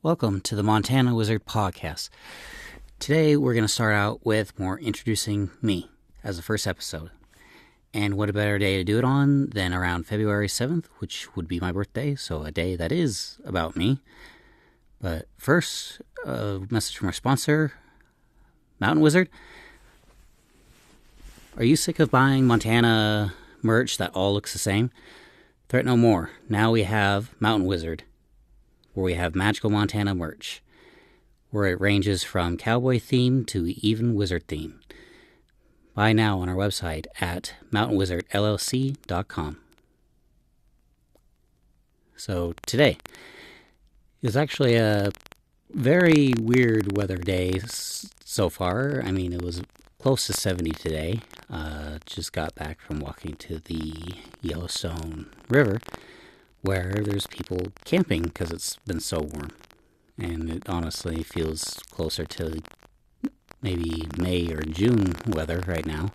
Welcome to the Montana Wizard Podcast. Today we're going to start out with more introducing me as the first episode. And what a better day to do it on than around February 7th, which would be my birthday, so a day that is about me. But first, a message from our sponsor, Mountain Wizard. Are you sick of buying Montana merch that all looks the same? Fret no more. Now we have Mountain Wizard, where we have magical Montana merch, where it ranges from cowboy theme to even wizard theme. Buy now on our website at mountainwizardllc.com. So today is actually a very weird weather day so far. I mean, it was close to 70 today. Just got back from walking to the Yellowstone River, where there's people camping because it's been so warm. And it honestly feels closer to maybe May or June weather right now.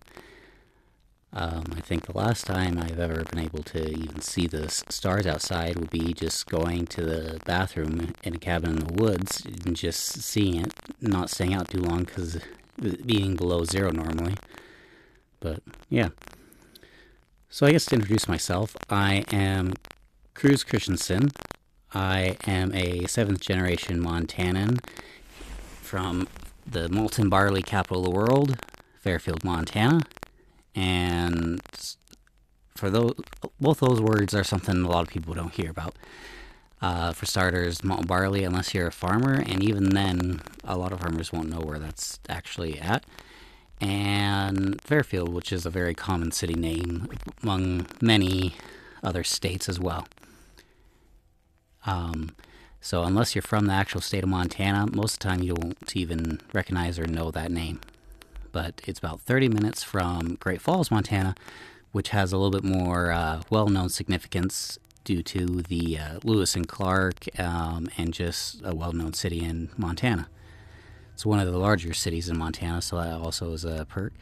I think the last time I've ever been able to even see the stars outside would be just going to the bathroom in a cabin in the woods and just seeing it, not staying out too long because being below zero normally. But yeah. So I guess to introduce myself, I am Cruz Christensen. I am a 7th generation Montanan from the malt and barley capital of the world, Fairfield, Montana. And for both those words are something a lot of people don't hear about. For starters, malt and barley, unless you're a farmer, and even then, a lot of farmers won't know where that's actually at. And Fairfield, which is a very common city name among many other states as well. So unless you're from the actual state of Montana, most of the time you won't even recognize or know that name. But it's about 30 minutes from Great Falls, Montana, which has a little bit more well-known significance due to the Lewis and Clark and just a well-known city in Montana. It's one of the larger cities in Montana, so that also is a perk.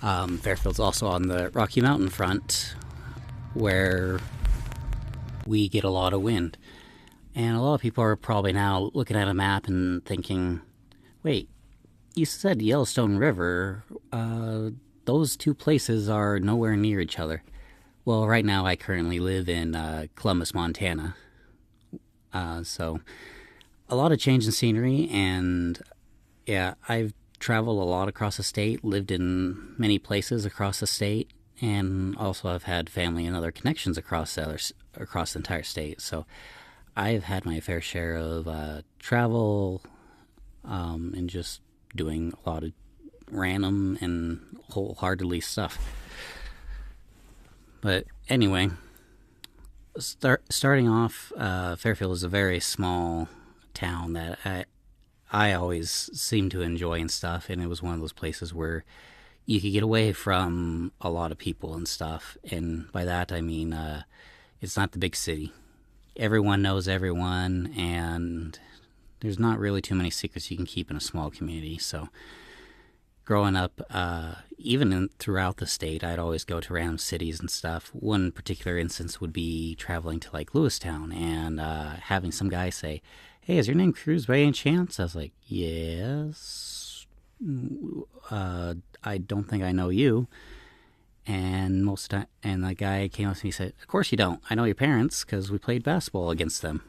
Fairfield's also on the Rocky Mountain front, where we get a lot of wind. And a lot of people are probably now looking at a map and thinking, wait, you said Yellowstone River. Those two places are nowhere near each other. Well, right now I currently live in Columbus, Montana. So a lot of change in scenery, and yeah, I've traveled a lot across the state, lived in many places across the state, and also I've had family and other connections across the entire state. So I've had my fair share of travel and just doing a lot of random and wholeheartedly stuff. But anyway, starting off, Fairfield is a very small town that I always seem to enjoy and stuff, and it was one of those places where you could get away from a lot of people and stuff. And by that I mean it's not the big city. Everyone knows everyone, and there's not really too many secrets you can keep in a small community. So growing up, even throughout the state, I'd always go to random cities and stuff. One particular instance would be traveling to like Lewistown and having some guy say, "Hey, is your name Cruz by any chance?" I was like, "Yes. I don't think I know you." And most of the time, and the guy came up to me and said, "Of course you don't. I know your parents because we played basketball against them."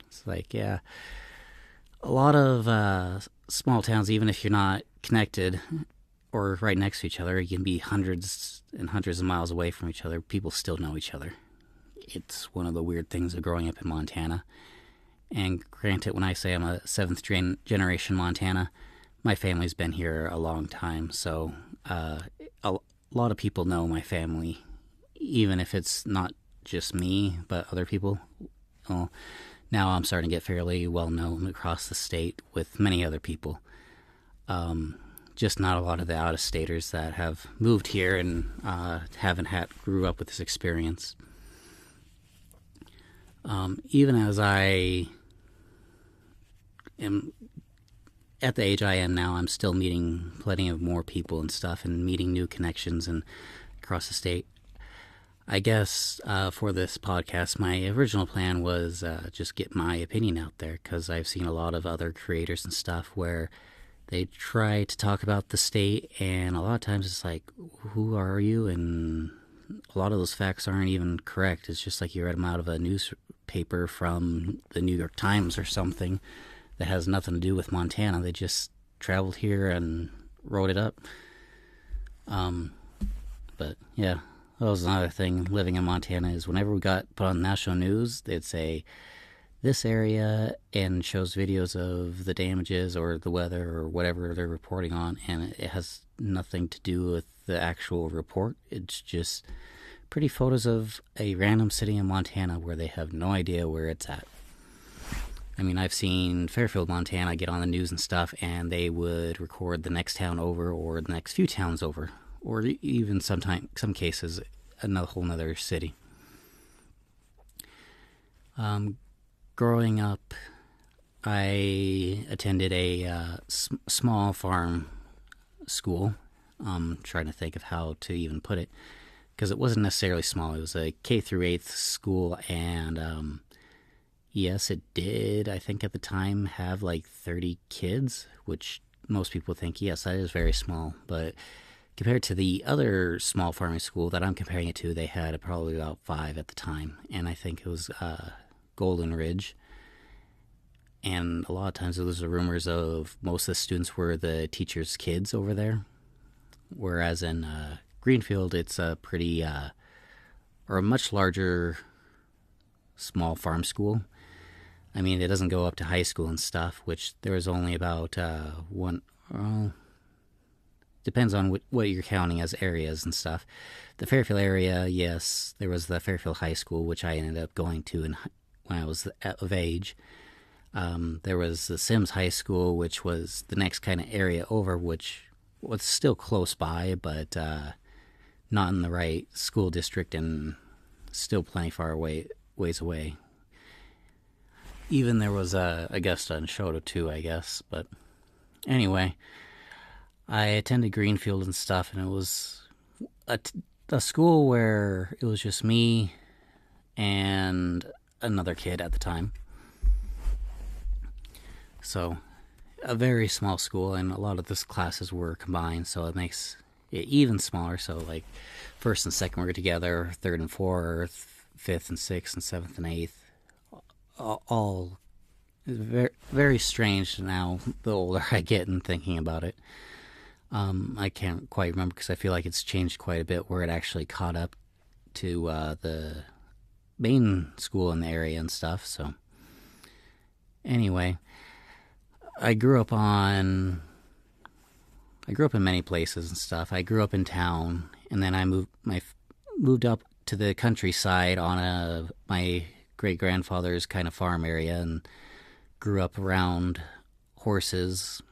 It's like, yeah, a lot of small towns, even if you're not connected or right next to each other, you can be hundreds and hundreds of miles away from each other. People still know each other. It's one of the weird things of growing up in Montana. And granted, when I say I'm a 7th generation Montana, my family's been here a long time, so a lot of people know my family, even if it's not just me, but other people. Well, now I'm starting to get fairly well known across the state with many other people. Just not a lot of the out-of-staters that have moved here and grew up with this experience. Even as I am at the age I am now, I'm still meeting plenty of more people and stuff and meeting new connections and across the state. I guess for this podcast, my original plan was just get my opinion out there because I've seen a lot of other creators and stuff where they try to talk about the state, and a lot of times it's like, who are you? And a lot of those facts aren't even correct. It's just like you read them out of a newspaper from the New York Times or something that has nothing to do with Montana. They just traveled here and wrote it up. But yeah, that was another thing living in Montana is whenever we got put on national news, they'd say this area and shows videos of the damages or the weather or whatever they're reporting on, and it has nothing to do with the actual report. It's just pretty photos of a random city in Montana where they have no idea where it's at. I mean, I've seen Fairfield, Montana get on the news and stuff, and they would record the next town over or the next few towns over, or even some cases, another whole nother city. Growing up, I attended a small farm school. Trying to think of how to even put it, because it wasn't necessarily small. It was a K through 8th school, and yes, it did, I think at the time, have like 30 kids, which most people think, yes, that is very small. But compared to the other small farming school that I'm comparing it to, they had probably about 5 at the time. And I think it was Golden Ridge. And a lot of times it was the rumors of most of the students were the teachers' kids over there. Whereas in Greenfield, it's a pretty, or a much larger small farm school. I mean, it doesn't go up to high school and stuff, which there was only about one. Well, depends on what you're counting as areas and stuff. The Fairfield area, yes, there was the Fairfield High School, which I ended up going to when I was of age. There was the Sims High School, which was the next kind of area over, which was still close by, but not in the right school district and still plenty ways away. Even there was a guest on Shoto too, I guess. But anyway, I attended Greenfield and stuff, and it was a school where it was just me and another kid at the time. So, a very small school, and a lot of the classes were combined, so it makes it even smaller. So, like, first and second were together, third and fourth, fifth and sixth, and seventh and eighth. All very, very strange now, the older I get and thinking about it. I can't quite remember because I feel like it's changed quite a bit where it actually caught up to the main school in the area and stuff. So, anyway, I grew up in many places and stuff. I grew up in town, and then I moved up to the countryside on my great-grandfather's kind of farm area, and grew up around horses,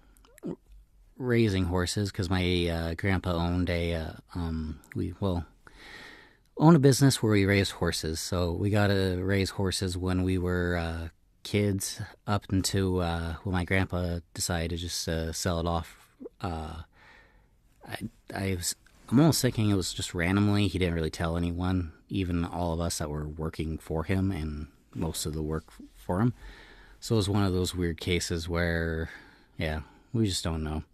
raising horses, because my grandpa owned owned a business where we raised horses. So we got to raise horses when we were kids, up until when my grandpa decided to just sell it off. I'm almost thinking it was just randomly. He didn't really tell anyone, even all of us that were working for him and most of the work for him. So it was one of those weird cases where, yeah, we just don't know.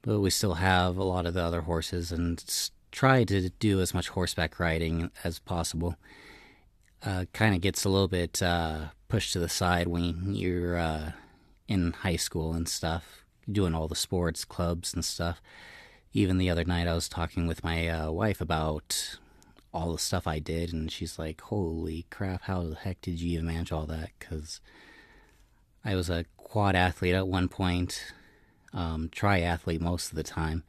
But we still have a lot of the other horses and try to do as much horseback riding as possible. Kind of gets a little bit pushed to the side when you're in high school and stuff, doing all the sports, clubs and stuff. Even the other night I was talking with my wife about all the stuff I did, and she's like, holy crap, how the heck did you even manage all that? Because I was a quad athlete at one point, triathlete most of the time,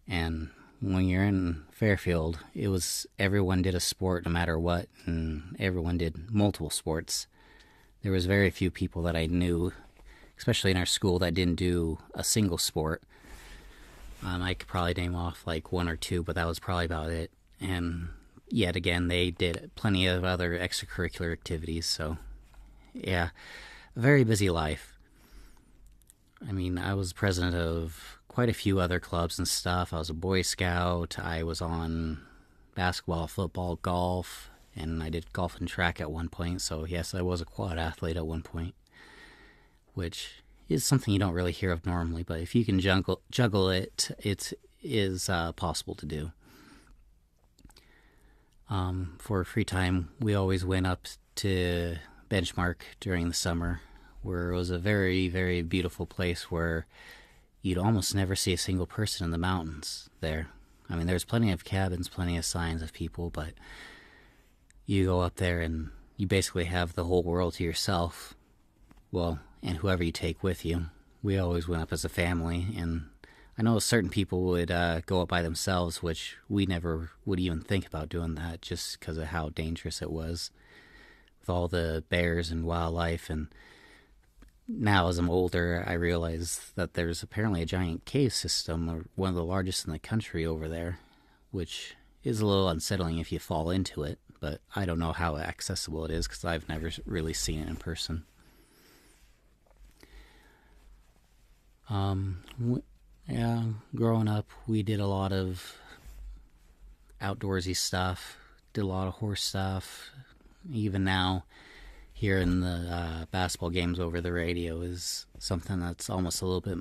and when you're in Fairfield, it was everyone did a sport no matter what, and everyone did multiple sports. There was very few people that I knew, especially in our school, that didn't do a single sport. I could probably name off like one or two, but that was probably about it. And yet again, they did plenty of other extracurricular activities. So, yeah, a very busy life. I mean, I was president of quite a few other clubs and stuff. I was a Boy Scout. I was on basketball, football, golf, and I did golf and track at one point. So yes, I was a quad athlete at one point, which is something you don't really hear of normally. But if you can juggle it, it is possible to do. For free time, we always went up to Benchmark during the summer, where it was a very, very beautiful place where you'd almost never see a single person in the mountains there. I mean, there's plenty of cabins, plenty of signs of people, but you go up there and you basically have the whole world to yourself. Well, and whoever you take with you. We always went up as a family, and I know certain people would go up by themselves, which we never would even think about doing that just because of how dangerous it was with all the bears and wildlife. And now as I'm older, I realize that there's apparently a giant cave system, one of the largest in the country over there, which is a little unsettling if you fall into it, but I don't know how accessible it is because I've never really seen it in person. Yeah, growing up, we did a lot of outdoorsy stuff, did a lot of horse stuff. Even now, hearing the basketball games over the radio is something that's almost a little bit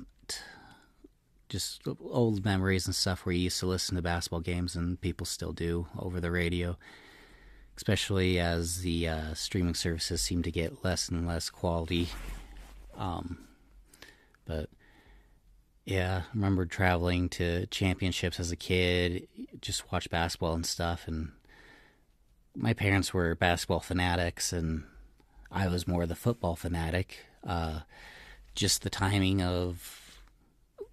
just old memories and stuff where you used to listen to basketball games, and people still do over the radio, especially as the streaming services seem to get less and less quality. But yeah, I remember traveling to championships as a kid, just watch basketball and stuff, and my parents were basketball fanatics, and I was more the football fanatic. Just the timing of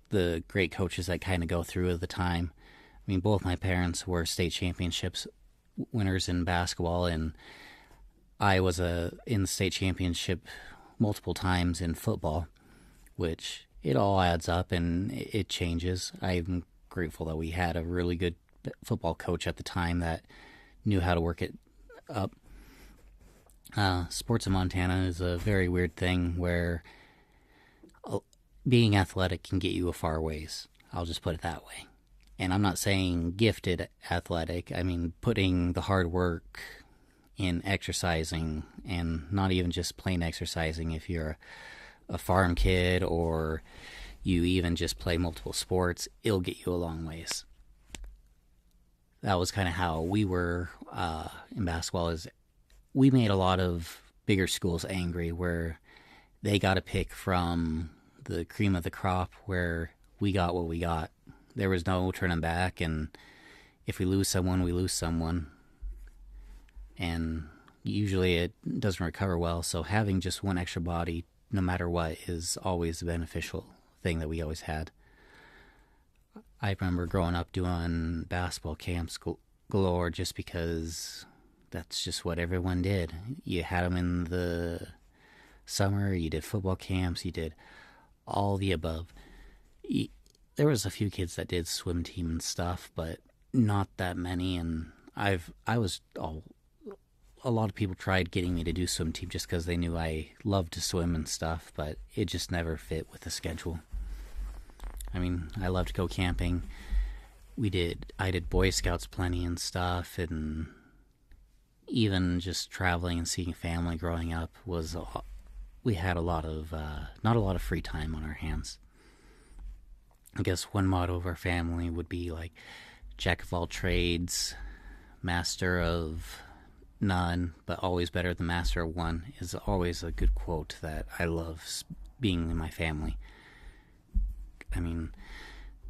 the great coaches that kind of go through at the time. I mean, both my parents were state championships winners in basketball, and I was in the state championship multiple times in football, which it all adds up and it changes. I'm grateful that we had a really good football coach at the time that knew how to work it up. Sports in Montana is a very weird thing where being athletic can get you a far ways. I'll just put it that way. And I'm not saying gifted athletic. I mean putting the hard work in exercising, and not even just plain exercising. If you're a farm kid or you even just play multiple sports, it'll get you a long ways. That was kind of how we were in basketball. Is we made a lot of bigger schools angry where they got to pick from the cream of the crop, where we got what we got. There was no turning back, and if we lose someone, we lose someone. And usually it doesn't recover well, so having just one extra body no matter what is always a beneficial thing that we always had. I remember growing up doing basketball camps galore just because that's just what everyone did. You had them in the summer, you did football camps, you did all the above. There was a few kids that did swim team and stuff, but not that many, and a lot of people tried getting me to do swim team just because they knew I loved to swim and stuff, but it just never fit with the schedule. I mean, I loved to go camping. I did Boy Scouts plenty and stuff, and even just traveling and seeing family growing up we had a lot of, not a lot of free time on our hands. I guess one motto of our family would be like, jack of all trades, master of none, but always better than master of one, is always a good quote that I love being in my family. I mean,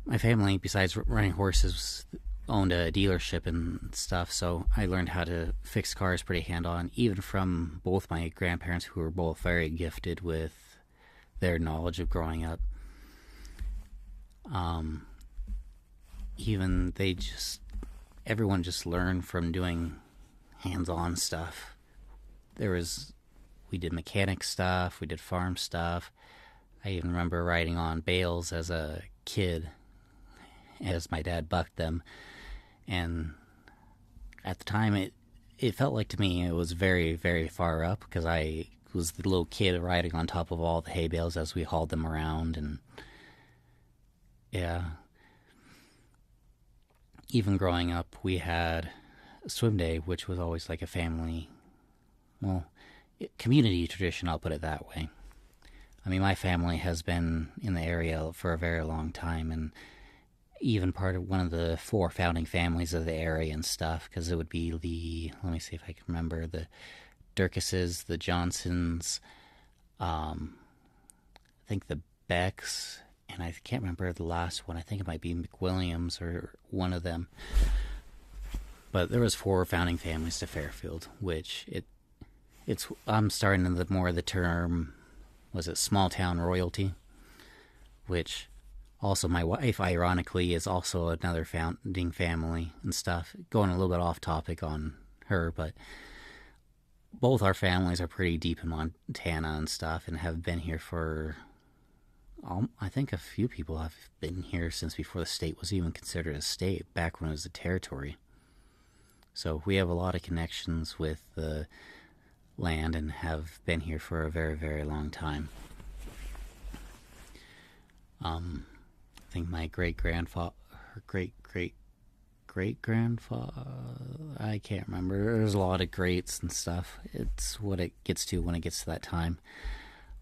my family, besides running horses, owned a dealership and stuff, so I learned how to fix cars pretty hand-on, even from both my grandparents, who were both very gifted with their knowledge of growing up. Everyone just learned from doing hands-on stuff. We did mechanic stuff, we did farm stuff. I even remember riding on bales as a kid as my dad bucked them, and at the time it felt like to me it was very, very far up because I was the little kid riding on top of all the hay bales as we hauled them around. And yeah, even growing up, we had swim day, which was always like a family, well, community tradition, I'll put it that way. I mean, my family has been in the area for a very long time, and even part of one of the four founding families of the area and stuff, because it would be let me see if I can remember, the Durkises, the Johnsons, I think the Becks, and I can't remember the last one. I think it might be McWilliams or one of them. But there was four founding families to Fairfield, which it's I'm starting to the more of the term, was it small town royalty, which also my wife ironically is also another founding family and stuff. Going a little bit off topic on her, but both our families are pretty deep in Montana and stuff, and have been here for, I think a few people have been here since before the state was even considered a state, back when it was a territory. So we have a lot of connections with the land and have been here for a very, very long time. I think my great-grandfather, great-grandfather, I can't remember. There's a lot of greats and stuff. It's what it gets to when it gets to that time.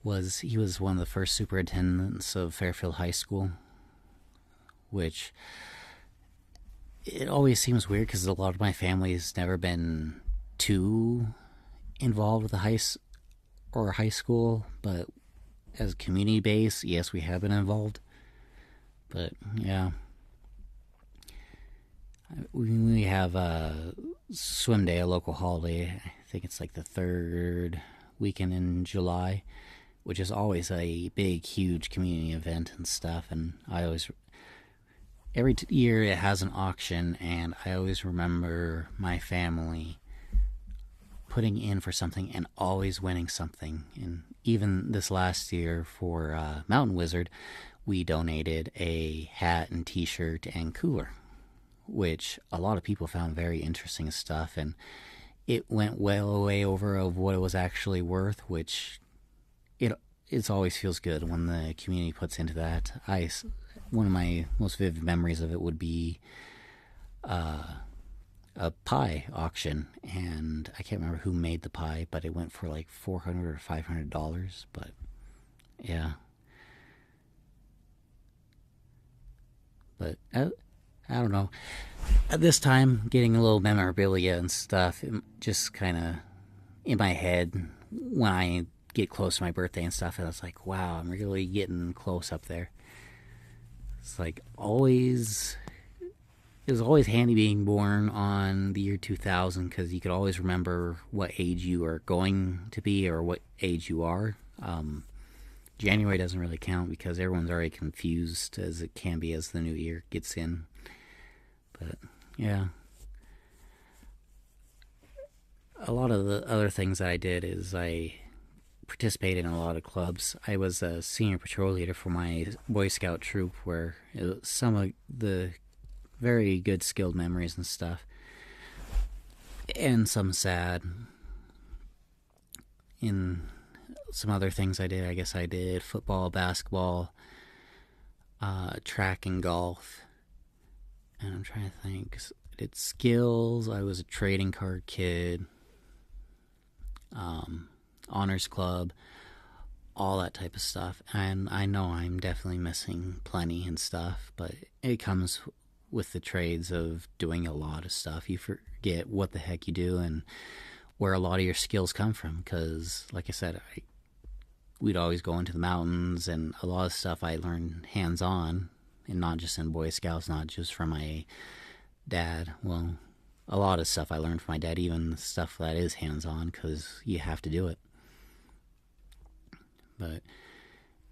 He was one of the first superintendents of Fairfield High School, which it always seems weird because a lot of my family has never been too involved with the high school, but as a community base, yes, we have been involved. But yeah, we have a swim day, a local holiday. I think it's like the third weekend in July, which is always a big, huge community event and stuff. And every year it has an auction, and I always remember my family putting in for something and always winning something. And even this last year for Mountain Wizard, we donated a hat and t-shirt and cooler, which a lot of people found very interesting stuff, and it went well way over of what it was actually worth, which it always feels good when the community puts into that. One of my most vivid memories of it would be a pie auction, and I can't remember who made the pie, but it went for like $400 or $500. But yeah, but I don't know. At this time, getting a little memorabilia and stuff, just kind of in my head when I get close to my birthday and stuff, and I was like, wow, I'm really getting close up there. It's like always, it was always handy being born on the year 2000, because you could always remember what age you are going to be or what age you are. January doesn't really count because everyone's already confused as it can be as the new year gets in. But yeah, a lot of the other things that I did is I participated in a lot of clubs. I was a senior patrol leader for my Boy Scout troop, where it was some of the very good skilled memories and stuff, and some sad. In some other things I did, I guess I did football, basketball, track and golf, and I'm trying to think. I did skills. I was a trading card kid, honors club, all that type of stuff. And I know I'm definitely missing plenty and stuff, but it comes with the trades of doing a lot of stuff. You forget what the heck you do and where a lot of your skills come from, because like I said, we'd always go into the mountains, and a lot of stuff I learned hands-on, and not just in Boy Scouts, not just from my dad. Well, a lot of stuff I learned from my dad, even the stuff that is hands-on, because you have to do it. But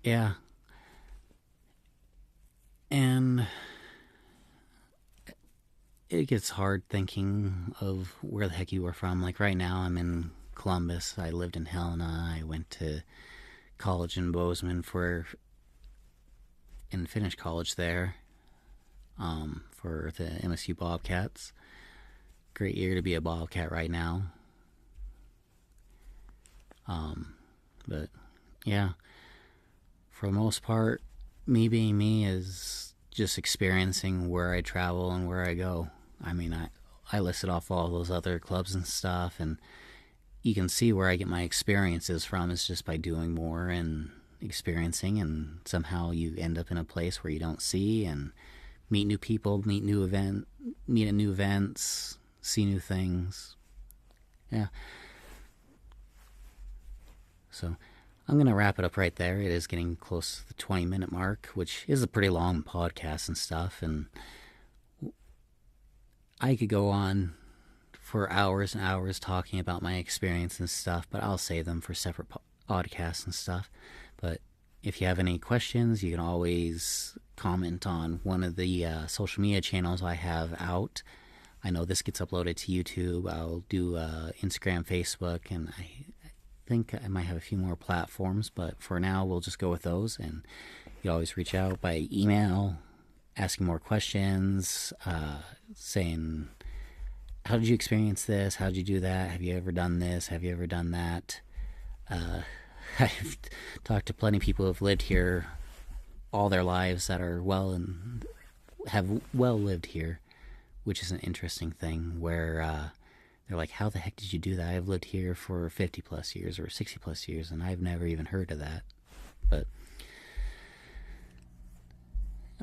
yeah, and it gets hard thinking of where the heck you were from. Like right now I'm in Columbus. I lived in Helena. I went to college in Bozeman and finished college there, for the MSU Bobcats. Great year to be a Bobcat right now. But yeah, for the most part, me being me is just experiencing where I travel and where I go. I mean, I listed off all those other clubs and stuff, and you can see where I get my experiences from is just by doing more and experiencing, and somehow you end up in a place where you don't see and meet new people, meet at new events, see new things. Yeah. So I'm going to wrap it up right there. It is getting close to the 20-minute mark, which is a pretty long podcast and stuff. And I could go on for hours and hours talking about my experience and stuff, but I'll save them for separate podcasts and stuff. But if you have any questions, you can always comment on one of the social media channels I have out. I know this gets uploaded to YouTube. I'll do Instagram, Facebook, and I think I might have a few more platforms, but for now we'll just go with those. And you always reach out by email, asking more questions, saying, how did you experience this? How did you do that? Have you ever done this? Have you ever done that? I've talked to plenty of people who have lived here all their lives that are have well lived here, which is an interesting thing where they're like, how the heck did you do that? I've lived here for 50 plus years or 60 plus years and I've never even heard of that. But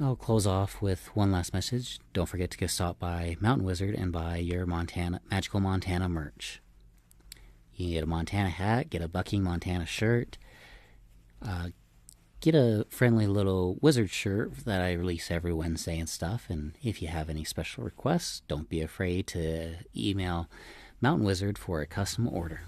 I'll close off with one last message. Don't forget to go stop by Mountain Wizard and buy your Magical Montana merch. You can get a Montana hat, get a Bucking Montana shirt, get a friendly little wizard shirt that I release every Wednesday and stuff. And if you have any special requests, don't be afraid to email Mountain Wizard for a custom order.